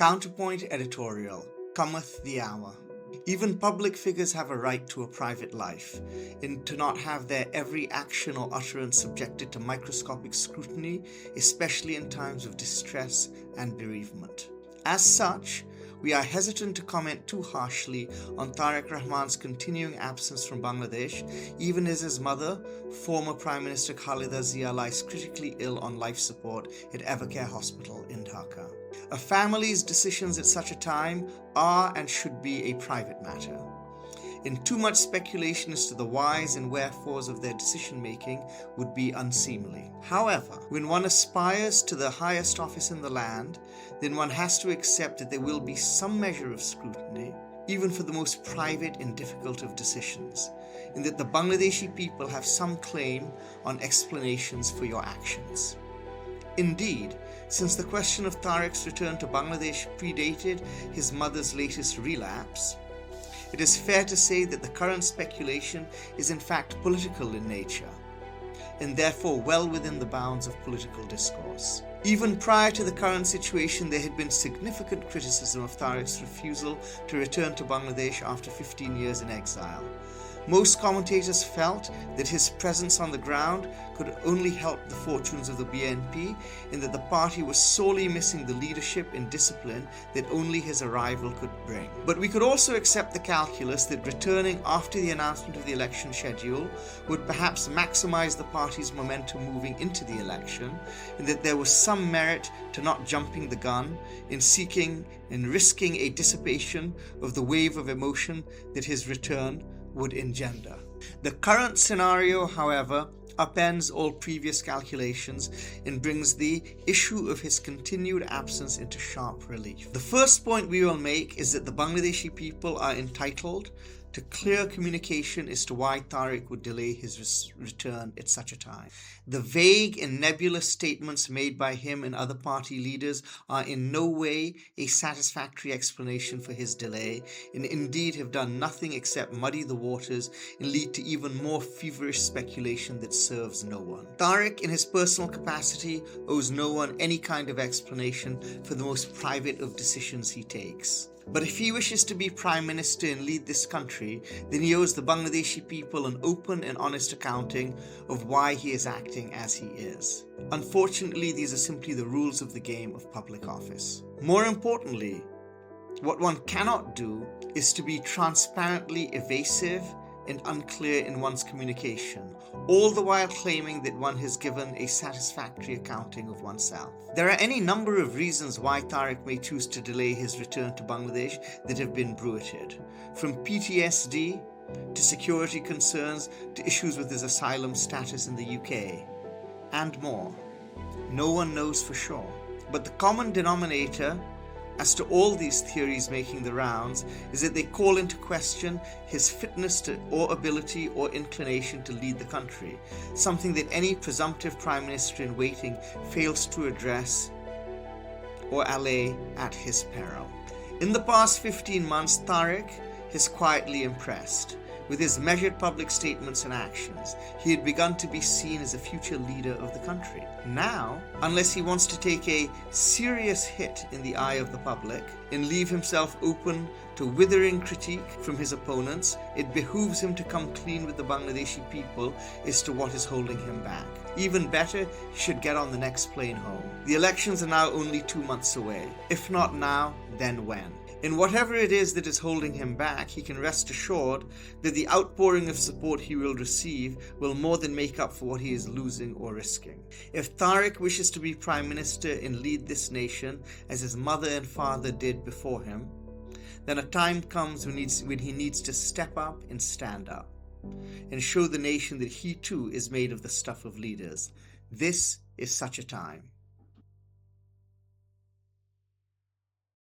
Counterpoint Editorial. Cometh the hour. Even public figures have a right to a private life, and to not have their every action or utterance subjected to microscopic scrutiny, especially in times of distress and bereavement. As such, we are hesitant to comment too harshly on Tariq Rahman's continuing absence from Bangladesh, even as his mother, former Prime Minister Khalida Zia, lies critically ill on life support at Evercare Hospital in Dhaka. A family's decisions at such a time are and should be a private matter. And too much speculation as to the whys and wherefores of their decision-making would be unseemly. However, when one aspires to the highest office in the land, then one has to accept that there will be some measure of scrutiny, even for the most private and difficult of decisions, and that the Bangladeshi people have some claim on explanations for your actions. Indeed, since the question of Tariq's return to Bangladesh predated his mother's latest relapse, it is fair to say that the current speculation is in fact political in nature, and therefore well within the bounds of political discourse. Even prior to the current situation, there had been significant criticism of Tariq's refusal to return to Bangladesh after 15 years in exile. Most commentators felt that his presence on the ground could only help the fortunes of the BNP, and that the party was sorely missing the leadership and discipline that only his arrival could bring. But we could also accept the calculus that returning after the announcement of the election schedule would perhaps maximize the party's momentum moving into the election, and that there was some merit to not jumping the gun in seeking and risking a dissipation of the wave of emotion that his return would engender. The current scenario, however, upends all previous calculations and brings the issue of his continued absence into sharp relief. The first point we will make is that the Bangladeshi people are entitled to clear communication as to why Tariq would delay his return at such a time. The vague and nebulous statements made by him and other party leaders are in no way a satisfactory explanation for his delay, and indeed have done nothing except muddy the waters and lead to even more feverish speculation that serves no one. Tariq, in his personal capacity, owes no one any kind of explanation for the most private of decisions he takes. But if he wishes to be Prime Minister and lead this country, then he owes the Bangladeshi people an open and honest accounting of why he is acting as he is. Unfortunately, these are simply the rules of the game of public office. More importantly, what one cannot do is to be transparently evasive and unclear in one's communication, all the while claiming that one has given a satisfactory accounting of oneself. There are any number of reasons why Tariq may choose to delay his return to Bangladesh that have been bruited, from PTSD to security concerns to issues with his asylum status in the UK, and more. No one knows for sure. But the common denominator as to all these theories making the rounds is that they call into question his fitness to, or ability or inclination to lead the country, something that any presumptive Prime Minister in waiting fails to address or allay at his peril. In the past 15 months, Tariq has quietly impressed. With his measured public statements and actions, he had begun to be seen as a future leader of the country. Now, unless he wants to take a serious hit in the eye of the public and leave himself open to withering critique from his opponents, it behooves him to come clean with the Bangladeshi people as to what is holding him back. Even better, he should get on the next plane home. The elections are now only 2 months away. If not now, then when? In whatever it is that is holding him back, he can rest assured that the outpouring of support he will receive will more than make up for what he is losing or risking. If Tariq wishes to be Prime Minister and lead this nation as his mother and father did before him, then a time comes when he needs to step up and stand up and show the nation that he too is made of the stuff of leaders. This is such a time.